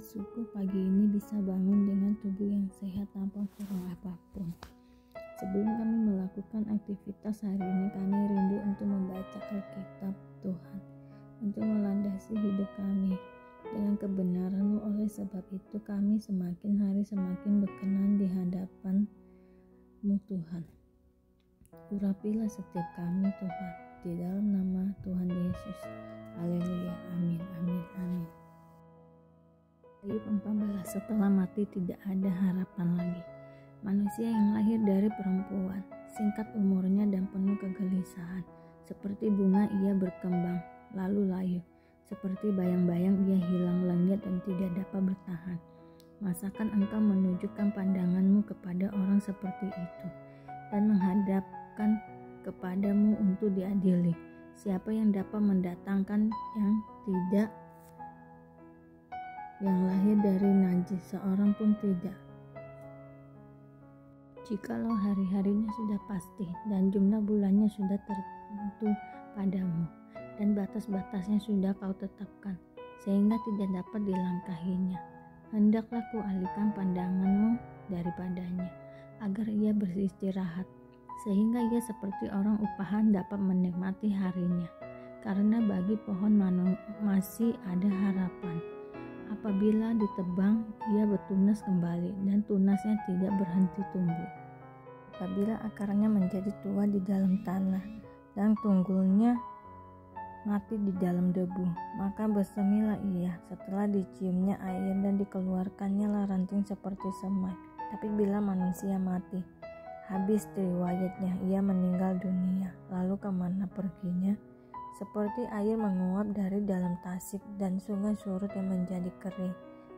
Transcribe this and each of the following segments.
bersyukur pagi ini bisa bangun dengan tubuh yang sehat tanpa kurang apapun. Sebelum kami melakukan aktivitas hari ini, kami rindu untuk membaca Alkitab Tuhan, untuk melandasi hidup kami dengan kebenaran-Mu. Oleh sebab itu kami semakin hari semakin berkenan di hadapan-Mu Tuhan. Urapilah setiap kami Tuhan, di dalam nama Tuhan Yesus. Haleluya, amin, amin, amin. Ayub 14. Setelah mati tidak ada harapan lagi. Manusia yang lahir dari perempuan, singkat umurnya dan penuh kegelisahan. Seperti bunga ia berkembang, lalu layu. Seperti bayang-bayang ia hilang lenyap dan tidak dapat bertahan. Masakan engkau menunjukkan pandanganmu kepada orang seperti itu, dan menghadapkan kepadamu untuk diadili? Siapa yang dapat mendatangkan yang lahir dari najis? Seorang pun tidak. Jikalau hari-harinya sudah pasti dan jumlah bulannya sudah tertentu padamu, dan batas-batasnya sudah kau tetapkan, sehingga tidak dapat dilangkahinya, hendaklah kualihkan pandanganmu daripadanya, agar ia beristirahat, sehingga ia seperti orang upahan dapat menikmati harinya. Karena bagi pohon masih ada harapan. Apabila ditebang, ia bertunas kembali, dan tunasnya tidak berhenti tumbuh. Apabila akarnya menjadi tua di dalam tanah, dan tunggulnya mati di dalam debu, maka bersemilah ia setelah diciumnya air dan dikeluarkannya lah ranting seperti semai. Tapi bila manusia mati, habis riwayatnya, ia meninggal dunia. Lalu kemana perginya? Seperti air menguap dari dalam tasik dan sungai surut yang menjadi kering.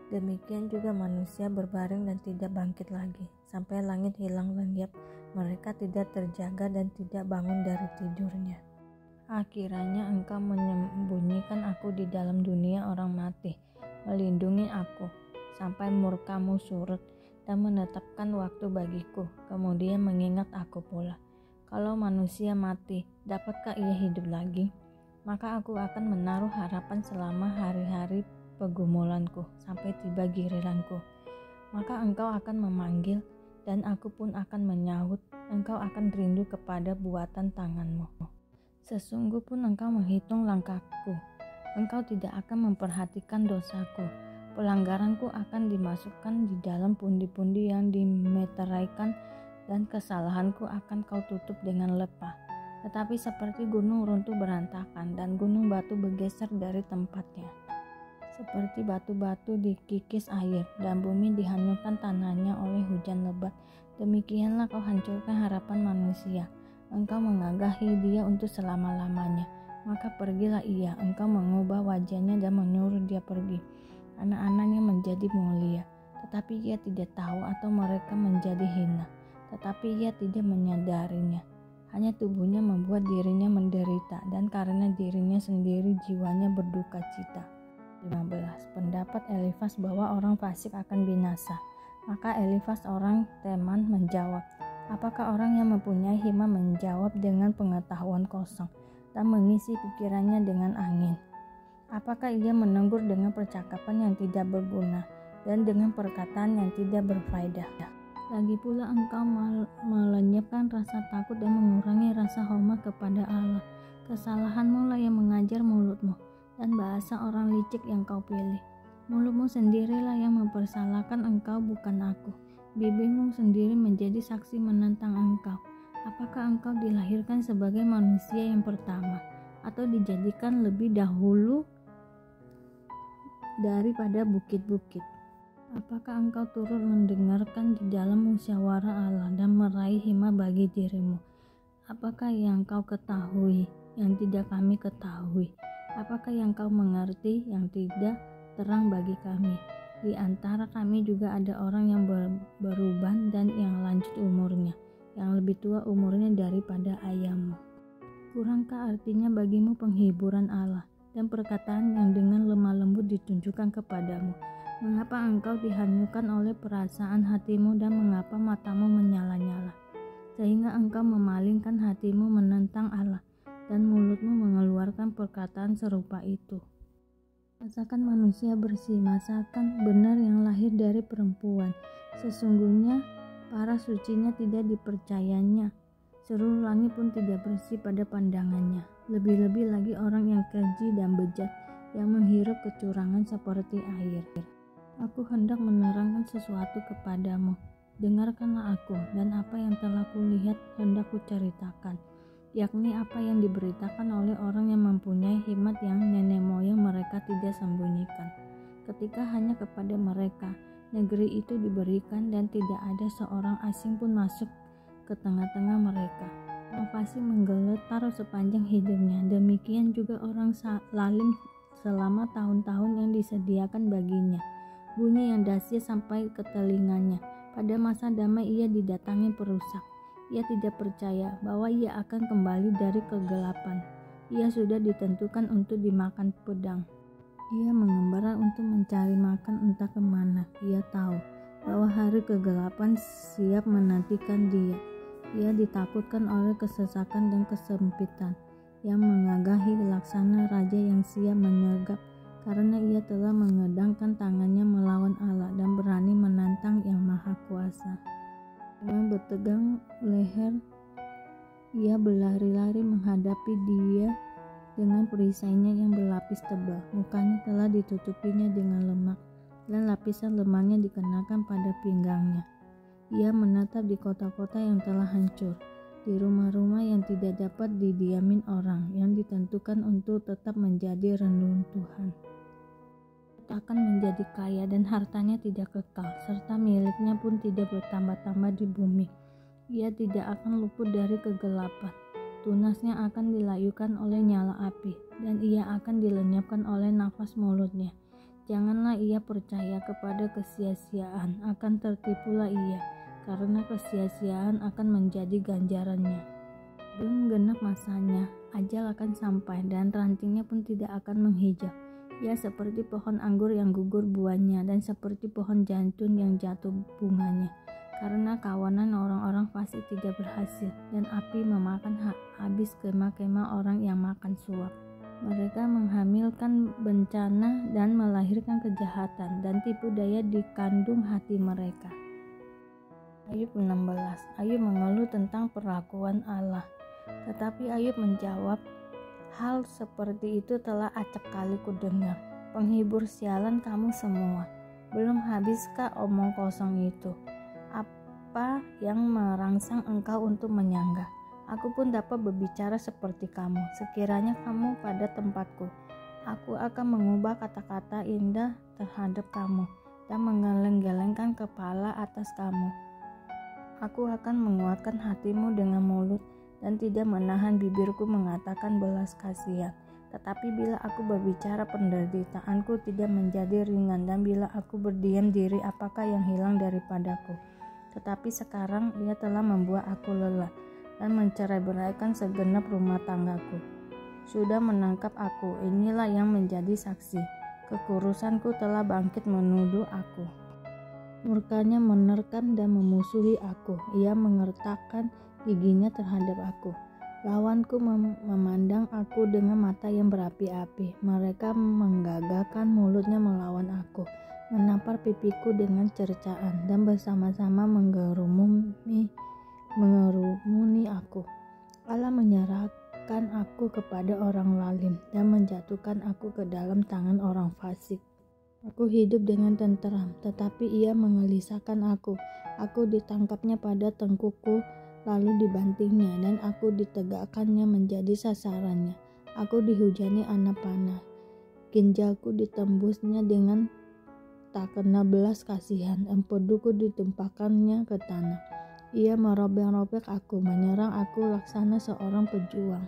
Demikian juga manusia berbaring dan tidak bangkit lagi, sampai langit hilang lenyap. Mereka tidak terjaga dan tidak bangun dari tidurnya. Akhirnya engkau menyembunyikan aku di dalam dunia orang mati, melindungi aku sampai murkamu surut, dan menetapkan waktu bagiku, kemudian mengingat aku pula. Kalau manusia mati, dapatkah ia hidup lagi? Maka aku akan menaruh harapan selama hari-hari pergumulanku, sampai tiba giliranku. Maka engkau akan memanggil, dan aku pun akan menyahut. Engkau akan rindu kepada buatan tanganmu. Sesungguh pun engkau menghitung langkahku. Engkau tidak akan memperhatikan dosaku. Pelanggaranku akan dimasukkan di dalam pundi-pundi yang dimeteraikan, dan kesalahanku akan kau tutup dengan lepah. Tetapi seperti gunung runtuh berantakan, dan gunung batu bergeser dari tempatnya. Seperti batu-batu dikikis air, dan bumi dihanyutkan tanahnya oleh hujan lebat. Demikianlah kau hancurkan harapan manusia. Engkau mengagahi dia untuk selama-lamanya. Maka pergilah ia, engkau mengubah wajahnya dan menyuruh dia pergi. Anak-anaknya menjadi mulia, tetapi ia tidak tahu, atau mereka menjadi hina, tetapi ia tidak menyadarinya. Hanya tubuhnya membuat dirinya menderita, dan karena dirinya sendiri jiwanya berduka cita. 15. Pendapat Elifas bahwa orang fasik akan binasa. Maka Elifas orang Teman menjawab, apakah orang yang mempunyai hikmat menjawab dengan pengetahuan kosong, dan mengisi pikirannya dengan angin? Apakah ia menegur dengan percakapan yang tidak berguna, dan dengan perkataan yang tidak berfaedah? Lagi pula engkau melenyapkan rasa takut dan mengurangi rasa hormat kepada Allah. Kesalahanmu lah yang mengajar mulutmu, dan bahasa orang licik yang kau pilih. Mulutmu sendirilah yang mempersalahkan engkau, bukan aku. Bibirmu sendiri menjadi saksi menentang engkau. Apakah engkau dilahirkan sebagai manusia yang pertama, atau dijadikan lebih dahulu daripada bukit-bukit? Apakah engkau turut mendengarkan di dalam musyawarah Allah dan meraih hikmat bagi dirimu? Apakah yang kau ketahui yang tidak kami ketahui? Apakah yang kau mengerti yang tidak terang bagi kami? Di antara kami juga ada orang yang beruban dan yang lanjut umurnya, yang lebih tua umurnya daripada ayahmu. Kurangkah artinya bagimu penghiburan Allah, dan perkataan yang dengan lemah lembut ditunjukkan kepadamu? Mengapa engkau dihanyutkan oleh perasaan hatimu, dan mengapa matamu menyala-nyala, sehingga engkau memalingkan hatimu menentang Allah, dan mulutmu mengeluarkan perkataan serupa itu? Masakan manusia bersih, masakan benar yang lahir dari perempuan. Sesungguhnya para sucinya tidak dipercayanya. Seluruh langit pun tidak bersih pada pandangannya. Lebih-lebih lagi orang yang keji dan bejat, yang menghirup kecurangan seperti air. Aku hendak menerangkan sesuatu kepadamu. Dengarkanlah aku, dan apa yang telah kulihat hendak kuceritakan, yakni apa yang diberitakan oleh orang yang mempunyai hikmat yang nenek moyang mereka tidak sembunyikan. Ketika hanya kepada mereka negeri itu diberikan dan tidak ada seorang asing pun masuk ke tengah-tengah mereka. Fasih menggeletar sepanjang hidupnya. Demikian juga orang lalim selama tahun-tahun yang disediakan baginya. Bunyi yang dahsyat sampai ke telinganya. Pada masa damai ia didatangi perusak. Ia tidak percaya bahwa ia akan kembali dari kegelapan. Ia sudah ditentukan untuk dimakan pedang. Ia mengembara untuk mencari makan entah kemana. Ia tahu bahwa hari kegelapan siap menantikan dia. Ia ditakutkan oleh kesesakan dan kesempitan yang mengagahi laksana raja yang siap menyergap, karena ia telah mengedangkan tangannya melawan Allah dan berani menantang yang maha kuasa. Dengan bertegang leher, ia berlari-lari menghadapi dia dengan perisainya yang berlapis tebal. Mukanya telah ditutupinya dengan lemak, dan lapisan lemaknya dikenakan pada pinggangnya. Ia menatap di kota-kota yang telah hancur, di rumah-rumah yang tidak dapat didiamin orang, yang ditentukan untuk tetap menjadi reruntuhan. Akan menjadi kaya dan hartanya tidak kekal, serta miliknya pun tidak bertambah-tambah di bumi. Ia tidak akan luput dari kegelapan. Tunasnya akan dilayukan oleh nyala api, dan ia akan dilenyapkan oleh nafas mulutnya. Janganlah ia percaya kepada kesia-siaan, akan tertipulah ia, karena kesia-siaan akan menjadi ganjarannya. Belum genap masanya, ajal akan sampai, dan rantingnya pun tidak akan menghijau. Ia seperti pohon anggur yang gugur buahnya, dan seperti pohon zaitun yang jatuh bunganya. Karena kawanan orang-orang fasik tidak berhasil, dan api memakan habis kemah-kemah orang yang makan suap. Mereka menghamilkan bencana dan melahirkan kejahatan, dan tipu daya di kandung hati mereka. Ayub 16. Ayub mengeluh tentang perlakuan Allah. Tetapi Ayub menjawab, hal seperti itu telah acap kali kudengar. Penghibur sialan kamu semua. Belum habiskah omong kosong itu? Apa yang merangsang engkau untuk menyanggah? Aku pun dapat berbicara seperti kamu. Sekiranya kamu pada tempatku, aku akan mengubah kata-kata indah terhadap kamu dan menggeleng-gelengkan kepala atas kamu. Aku akan menguatkan hatimu dengan mulut dan tidak menahan bibirku mengatakan belas kasihan. Tetapi bila aku berbicara, penderitaanku tidak menjadi ringan, dan bila aku berdiam diri, apakah yang hilang daripadaku? Tetapi sekarang ia telah membuat aku lelah dan mencerai-beraikan segenap rumah tanggaku. Sudah menangkap aku, inilah yang menjadi saksi. Kekurusanku telah bangkit menuduh aku. Murkanya menerkam dan memusuhi aku. Ia mengertakkan giginya terhadap aku. Lawanku memandang aku dengan mata yang berapi-api. Mereka menggagahkan mulutnya melawan aku, menampar pipiku dengan cercaan, dan bersama-sama mengerumuni aku. Allah menyerahkan aku kepada orang lalim dan menjatuhkan aku ke dalam tangan orang fasik. Aku hidup dengan tenteram, tetapi ia mengelisahkan aku. Aku ditangkapnya pada tengkukku, lalu dibantingnya, dan aku ditegakkannya menjadi sasarannya. Aku dihujani anak panah, ginjalku ditembusnya dengan tak kena belas kasihan, empeduku ditumpahkannya ke tanah. Ia merobek-robek aku, menyerang aku laksana seorang pejuang.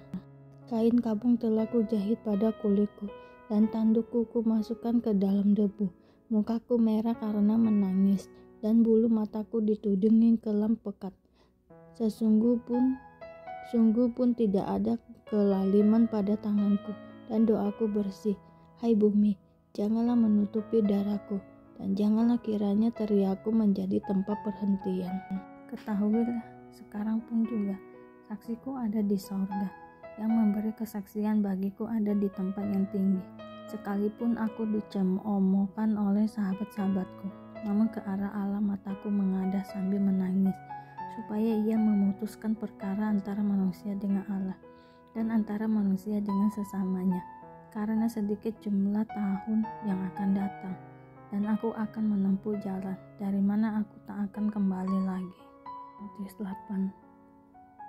Kain kabung telah kujahit pada kulitku, dan tandukku kumasukkan ke dalam debu. Mukaku merah karena menangis, dan bulu mataku ditudingin kelam pekat. Sungguh pun tidak ada kelaliman pada tanganku, dan doaku bersih. Hai bumi, janganlah menutupi darahku, dan janganlah kiranya teriakku menjadi tempat perhentian. Ketahuilah sekarang pun juga, saksiku ada di sorga, yang memberi kesaksian bagiku ada di tempat yang tinggi. Sekalipun aku dicemoohkan oleh sahabat-sahabatku, namun ke arah Allah mataku mengadah sambil menangis, supaya ia memutuskan perkara antara manusia dengan Allah dan antara manusia dengan sesamanya, karena sedikit jumlah tahun yang akan datang, dan aku akan menempuh jalan dari mana aku tak akan kembali lagi. Matius 8.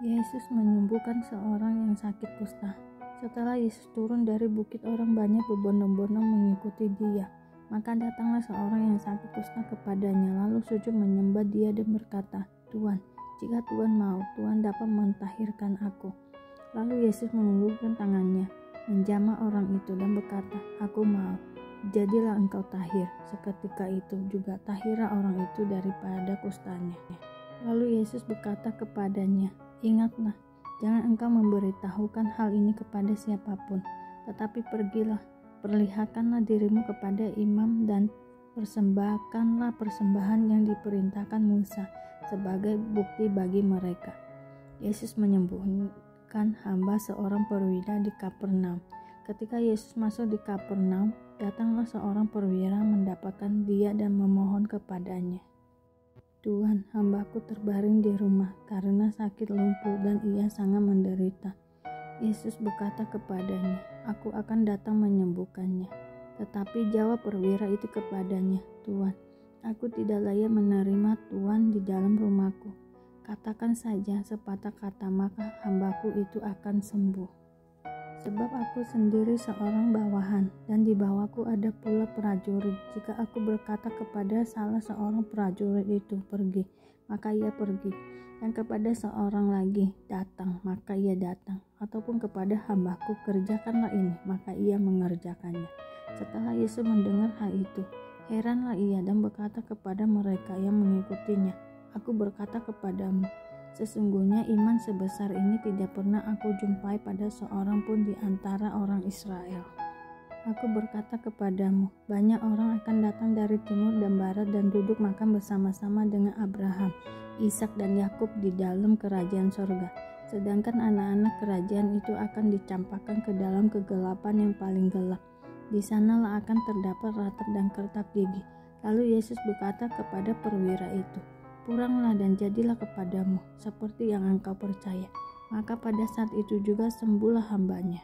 Yesus menyembuhkan seorang yang sakit kusta. Setelah Yesus turun dari bukit, orang banyak berbondong-bondong mengikuti dia. Maka datanglah seorang yang sakit kusta kepadanya, lalu sujud menyembah dia dan berkata, "Tuhan, jika Tuhan mau, Tuhan dapat mentahirkan aku." Lalu Yesus mengulurkan tangannya, menjamah orang itu dan berkata, "Aku mau, jadilah engkau tahir." Seketika itu juga tahirlah orang itu daripada kustanya. Lalu Yesus berkata kepadanya, "Ingatlah, jangan engkau memberitahukan hal ini kepada siapapun, tetapi pergilah, perlihatkanlah dirimu kepada imam dan persembahkanlah persembahan yang diperintahkan Musa sebagai bukti bagi mereka." Yesus menyembuhkan hamba seorang perwira di Kapernaum. Ketika Yesus masuk di Kapernaum, datanglah seorang perwira mendapatkan dia dan memohon kepadanya, "Tuhan, hambaku terbaring di rumah karena sakit lumpuh dan ia sangat menderita." Yesus berkata kepadanya, "Aku akan datang menyembuhkannya." Tetapi jawab perwira itu kepadanya, "Tuhan, aku tidak layak menerima Tuhan di dalam rumahku. Katakan saja sepatah kata, maka hambaku itu akan sembuh. Sebab aku sendiri seorang bawahan, dan di bawahku ada pula prajurit. Jika aku berkata kepada salah seorang prajurit itu, 'Pergi,' maka ia pergi, dan kepada seorang lagi, 'Datang,' maka ia datang, ataupun kepada hambaku, 'Kerjakanlah ini,' maka ia mengerjakannya." Setelah Yesus mendengar hal itu, heranlah ia dan berkata kepada mereka yang mengikutinya, "Aku berkata kepadamu, sesungguhnya iman sebesar ini tidak pernah aku jumpai pada seorang pun di antara orang Israel. Aku berkata kepadamu, banyak orang akan datang dari timur dan barat dan duduk makan bersama-sama dengan Abraham, Ishak dan Yakub di dalam kerajaan sorga. Sedangkan anak-anak kerajaan itu akan dicampakkan ke dalam kegelapan yang paling gelap. Di sanalah akan terdapat ratap dan kertak gigi." Lalu Yesus berkata kepada perwira itu, "Pulanglah dan jadilah kepadamu seperti yang engkau percaya." Maka pada saat itu juga sembuhlah hambanya.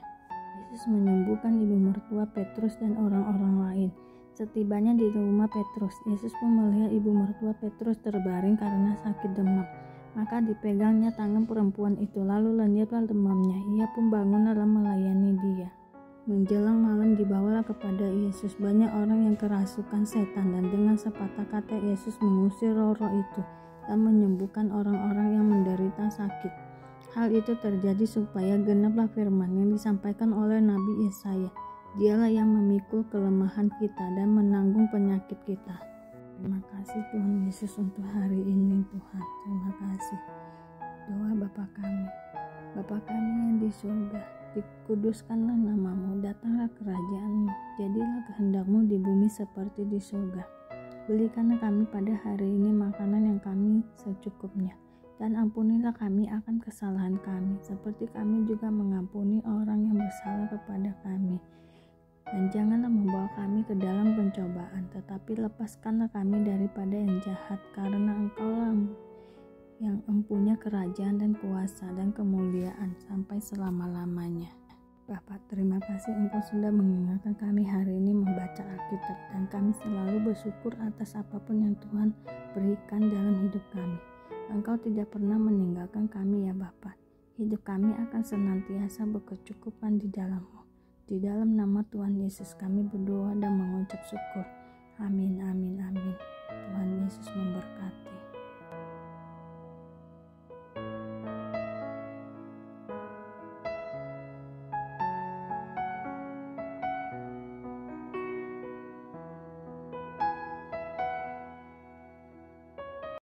Yesus menyembuhkan ibu mertua Petrus dan orang-orang lain. Setibanya di rumah Petrus, Yesus pun melihat ibu mertua Petrus terbaring karena sakit demam. Maka dipegangnya tangan perempuan itu, lalu lenyaplah demamnya. Ia pun bangun dan melayani dia. Menjelang malam dibawalah kepada Yesus banyak orang yang kerasukan setan, dan dengan sepatah kata Yesus mengusir roh-roh itu dan menyembuhkan orang-orang yang menderita sakit. Hal itu terjadi supaya genaplah firman yang disampaikan oleh Nabi Yesaya, "Dialah yang memikul kelemahan kita dan menanggung penyakit kita." Terima kasih Tuhan Yesus untuk hari ini Tuhan. Terima kasih. Doa Bapa kami. Bapa kami yang di surga, dikuduskanlah namamu, datanglah kerajaanmu, jadilah kehendakmu di bumi seperti di surga. Berikanlah kami pada hari ini makanan yang kami secukupnya, dan ampunilah kami akan kesalahan kami, seperti kami juga mengampuni orang yang bersalah kepada kami. Dan janganlah membawa kami ke dalam pencobaan, tetapi lepaskanlah kami daripada yang jahat, karena Engkaulah yang empunya kerajaan dan kuasa dan kemuliaan sampai selama-lamanya. Bapa, terima kasih Engkau sudah mengingatkan kami hari ini membaca Alkitab, dan kami selalu bersyukur atas apapun yang Tuhan berikan dalam hidup kami. Engkau tidak pernah meninggalkan kami ya Bapa. Hidup kami akan senantiasa berkecukupan di dalam-Mu. Di dalam nama Tuhan Yesus kami berdoa dan mengucap syukur. Amin, amin, amin. Tuhan Yesus memberkati.